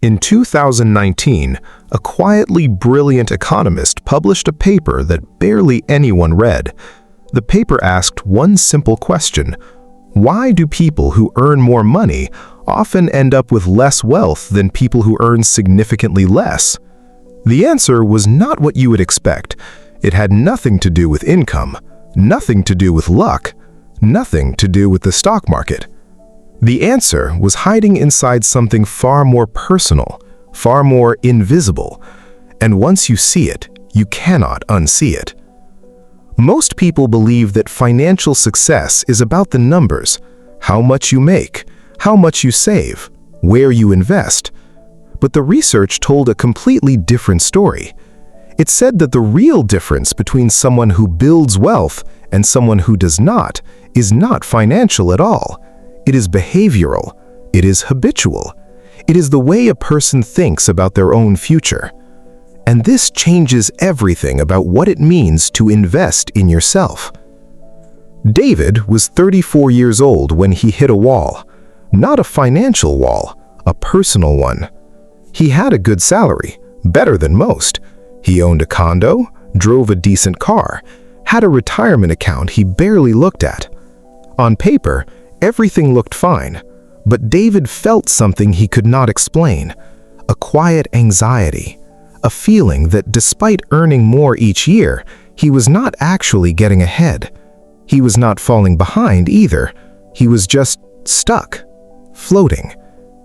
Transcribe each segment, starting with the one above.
In 2019, a quietly brilliant economist published a paper that barely anyone read. The paper asked one simple question: why do people who earn more money often end up with less wealth than people who earn significantly less? The answer was not what you would expect. It had nothing to do with income, nothing to do with luck, nothing to do with the stock market. The answer was hiding inside something far more personal, far more invisible, and once you see it, you cannot unsee it. Most people believe that financial success is about the numbers: how much you make, how much you save, where you invest. But the research told a completely different story. It said that the real difference between someone who builds wealth and someone who does not is not financial at all. It is behavioral. It is habitual. It is the way a person thinks about their own future. And this changes everything about what it means to invest in yourself. David was 34 years old when he hit a wall. Not a financial wall, a personal one. He had a good salary, better than most. He owned a condo, drove a decent car, had a retirement account he barely looked at. On paper, everything looked fine, but David felt something he could not explain: a quiet anxiety, a feeling that despite earning more each year, he was not actually getting ahead. He was not falling behind either. He was just stuck, floating,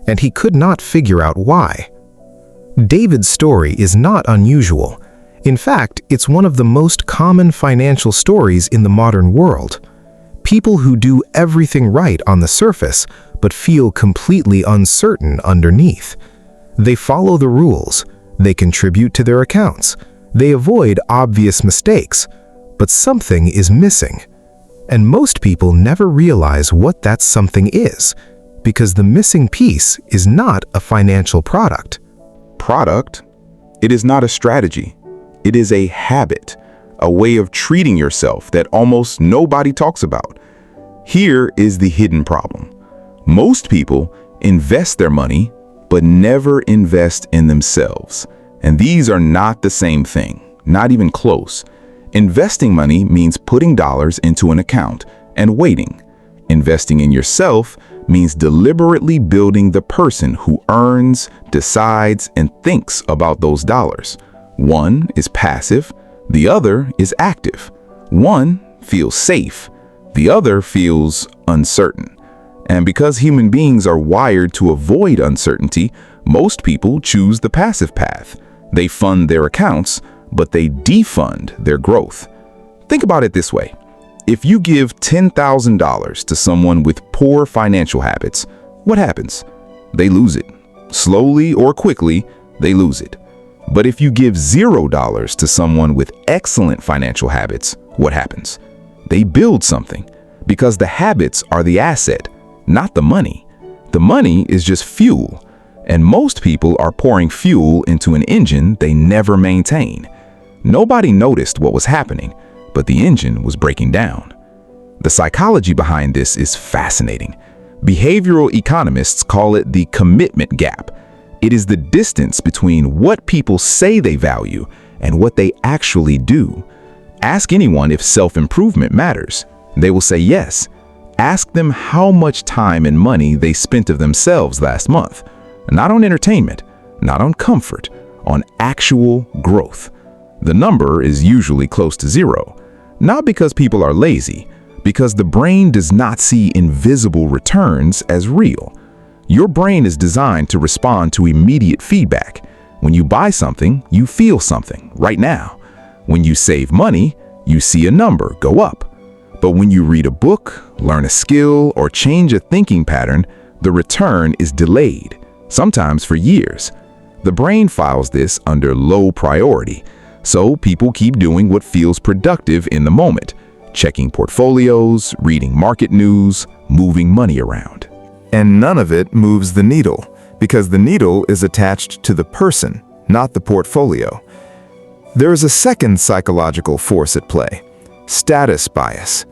and he could not figure out why. David's story is not unusual. In fact, it's one of the most common financial stories in the modern world. People who do everything right on the surface, but feel completely uncertain underneath. They follow the rules, they contribute to their accounts, they avoid obvious mistakes, but something is missing. And most people never realize what that something is, because the missing piece is not a financial product. Product? It is not a strategy. It is a habit, a way of treating yourself that almost nobody talks about. Here is the hidden problem. Most people invest their money, but never invest in themselves. And these are not the same thing, not even close. Investing money means putting dollars into an account and waiting. Investing in yourself means deliberately building the person who earns, decides, and thinks about those dollars. One is passive, the other is active. One feels safe, the other feels uncertain. And because human beings are wired to avoid uncertainty, most people choose the passive path. They fund their accounts, but they defund their growth. Think about it this way. If you give $10,000 to someone with poor financial habits, what happens? They lose it. Slowly or quickly, they lose it. But if you give $0 to someone with excellent financial habits, what happens? They build something, because the habits are the asset, not the money. The money is just fuel, and most people are pouring fuel into an engine they never maintain. Nobody noticed what was happening, but the engine was breaking down. The psychology behind this is fascinating. Behavioral economists call it the commitment gap. It is the distance between what people say they value and what they actually do. Ask anyone if self-improvement matters. They will say yes. Ask them how much time and money they spent of themselves last month. Not on entertainment, not on comfort, on actual growth. The number is usually close to zero. Not because people are lazy, because the brain does not see invisible returns as real. Your brain is designed to respond to immediate feedback. When you buy something, you feel something right now. When you save money, you see a number go up. But when you read a book, learn a skill, or change a thinking pattern, the return is delayed, sometimes for years. The brain files this under low priority, so people keep doing what feels productive in the moment, checking portfolios, reading market news, moving money around. And none of it moves the needle, because the needle is attached to the person, not the portfolio. There is a second psychological force at play: status bias.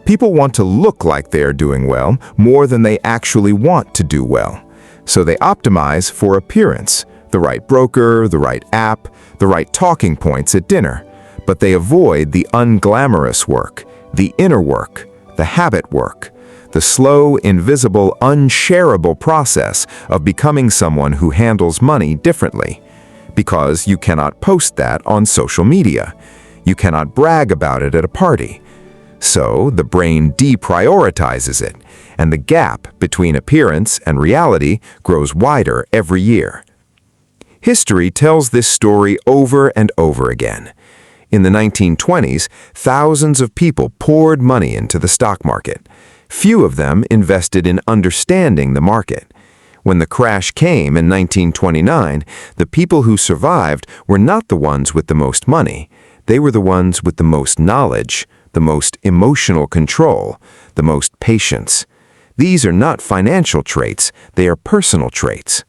People want to look like they are doing well more than they actually want to do well. So they optimize for appearance, the right broker, the right app, the right talking points at dinner, but they avoid the unglamorous work, the inner work, the habit work, the slow, invisible, unshareable process of becoming someone who handles money differently. Because you cannot post that on social media. You cannot brag about it at a party. So the brain deprioritizes it, and the gap between appearance and reality grows wider every year. History tells this story over and over again. In the 1920s, thousands of people poured money into the stock market. Few of them invested in understanding the market. When the crash came in 1929, the people who survived were not the ones with the most money. They were the ones with the most knowledge, the most emotional control, the most patience. These are not financial traits, they are personal traits.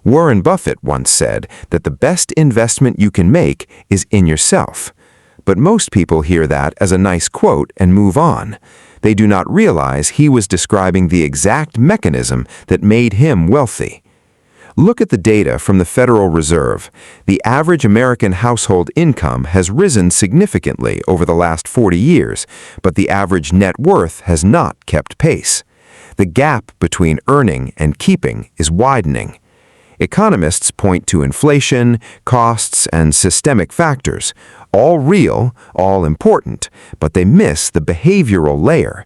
Warren Buffett once said that the best investment you can make is in yourself. But most people hear that as a nice quote and move on. They do not realize he was describing the exact mechanism that made him wealthy. Look at the data from the Federal Reserve. The average American household income has risen significantly over the last 40 years, but the average net worth has not kept pace. The gap between earning and keeping is widening. Economists point to inflation, costs, and systemic factors, all real, all important, but they miss the behavioral layer.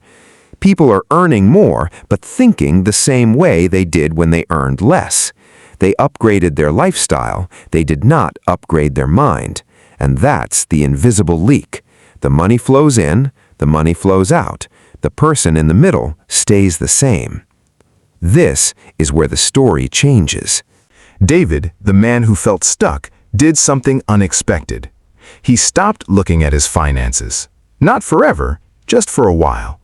People are earning more, but thinking the same way they did when they earned less. They upgraded their lifestyle, they did not upgrade their mind. And that's the invisible leak. The money flows in, the money flows out. The person in the middle stays the same. This is where the story changes. David, the man who felt stuck, did something unexpected. He stopped looking at his finances. Not forever, just for a while.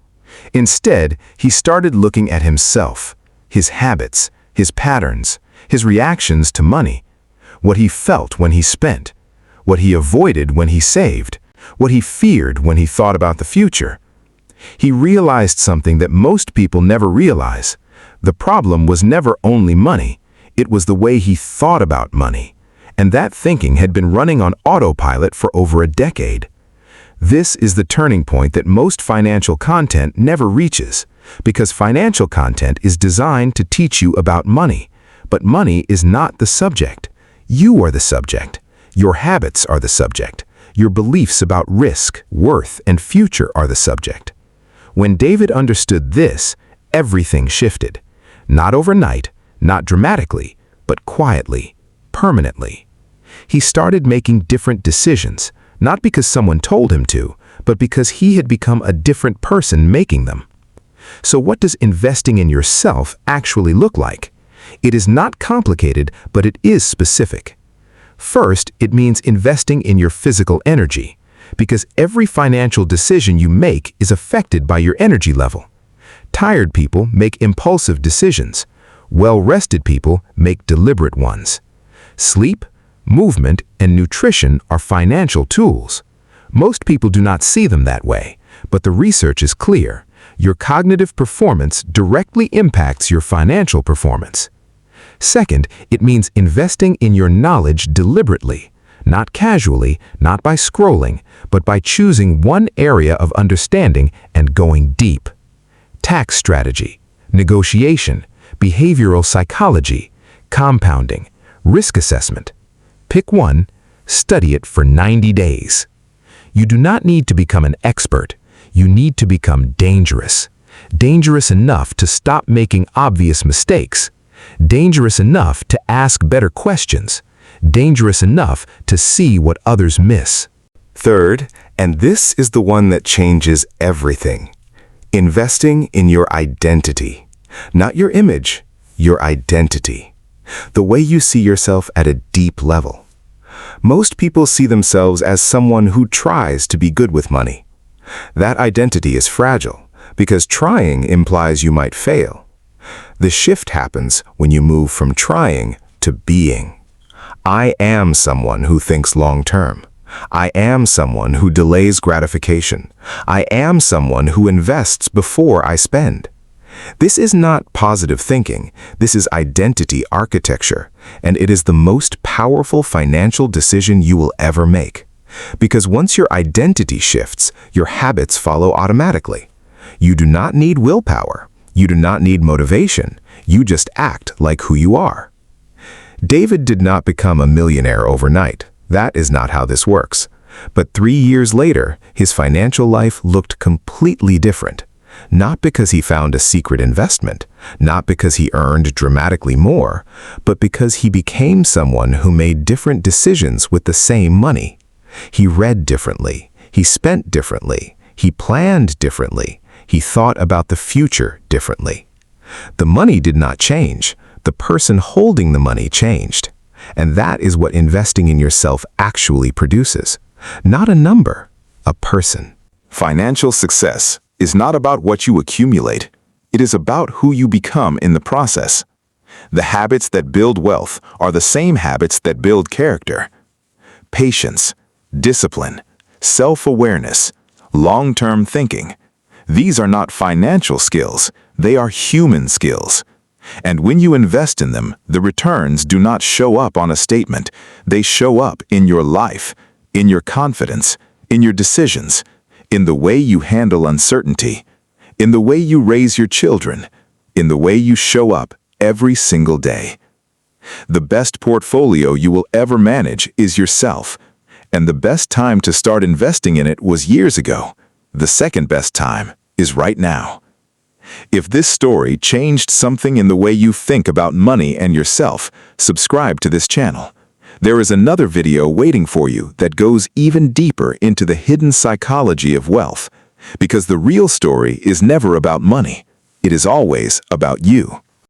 Instead, he started looking at himself, his habits, his patterns, his reactions to money, what he felt when he spent, what he avoided when he saved, what he feared when he thought about the future. He realized something that most people never realize. The problem was never only money. It was the way he thought about money. And that thinking had been running on autopilot for over a decade. This is the turning point that most financial content never reaches, because financial content is designed to teach you about money. But money is not the subject. You are the subject. Your habits are the subject. Your beliefs about risk, worth, and future are the subject. When David understood this, everything shifted. Not overnight, not dramatically, but quietly, permanently. He started making different decisions, not because someone told him to, but because he had become a different person making them. So what does investing in yourself actually look like? It is not complicated, but it is specific. First, it means investing in your physical energy, because every financial decision you make is affected by your energy level. Tired people make impulsive decisions. Well-rested people make deliberate ones. Sleep, movement, and nutrition are financial tools. Most people do not see them that way, but the research is clear. Your cognitive performance directly impacts your financial performance. Second, it means investing in your knowledge deliberately, not casually, not by scrolling, but by choosing one area of understanding and going deep. Tax strategy, negotiation, behavioral psychology, compounding, risk assessment. Pick one, study it for 90 days. You do not need to become an expert. You need to become dangerous. Dangerous enough to stop making obvious mistakes. Dangerous enough to ask better questions. Dangerous enough to see what others miss. Third, and this is the one that changes everything. Investing in your identity. Not your image, your identity. The way you see yourself at a deep level. Most people see themselves as someone who tries to be good with money. That identity is fragile, because trying implies you might fail. The shift happens when you move from trying to being. I am someone who thinks long-term. I am someone who delays gratification. I am someone who invests before I spend. This is not positive thinking, this is identity architecture, and it is the most powerful financial decision you will ever make. Because once your identity shifts, your habits follow automatically. You do not need willpower, you do not need motivation, you just act like who you are. David did not become a millionaire overnight. That is not how this works. But 3 years later, his financial life looked completely different. Not because he found a secret investment, not because he earned dramatically more, but because he became someone who made different decisions with the same money. He read differently, he spent differently, he planned differently, he thought about the future differently. The money did not change, the person holding the money changed. And that is what investing in yourself actually produces. Not a number, a person. Financial success is not about what you accumulate. It is about who you become in the process. The habits that build wealth are the same habits that build character. Patience, discipline, self-awareness, long-term thinking. These are not financial skills, they are human skills. And when you invest in them, the returns do not show up on a statement. They show up in your life, in your confidence, in your decisions, in the way you handle uncertainty, in the way you raise your children, in the way you show up every single day. The best portfolio you will ever manage is yourself, and the best time to start investing in it was years ago. The second best time is right now. If this story changed something in the way you think about money and yourself, subscribe to this channel. There is another video waiting for you that goes even deeper into the hidden psychology of wealth, because the real story is never about money. It is always about you.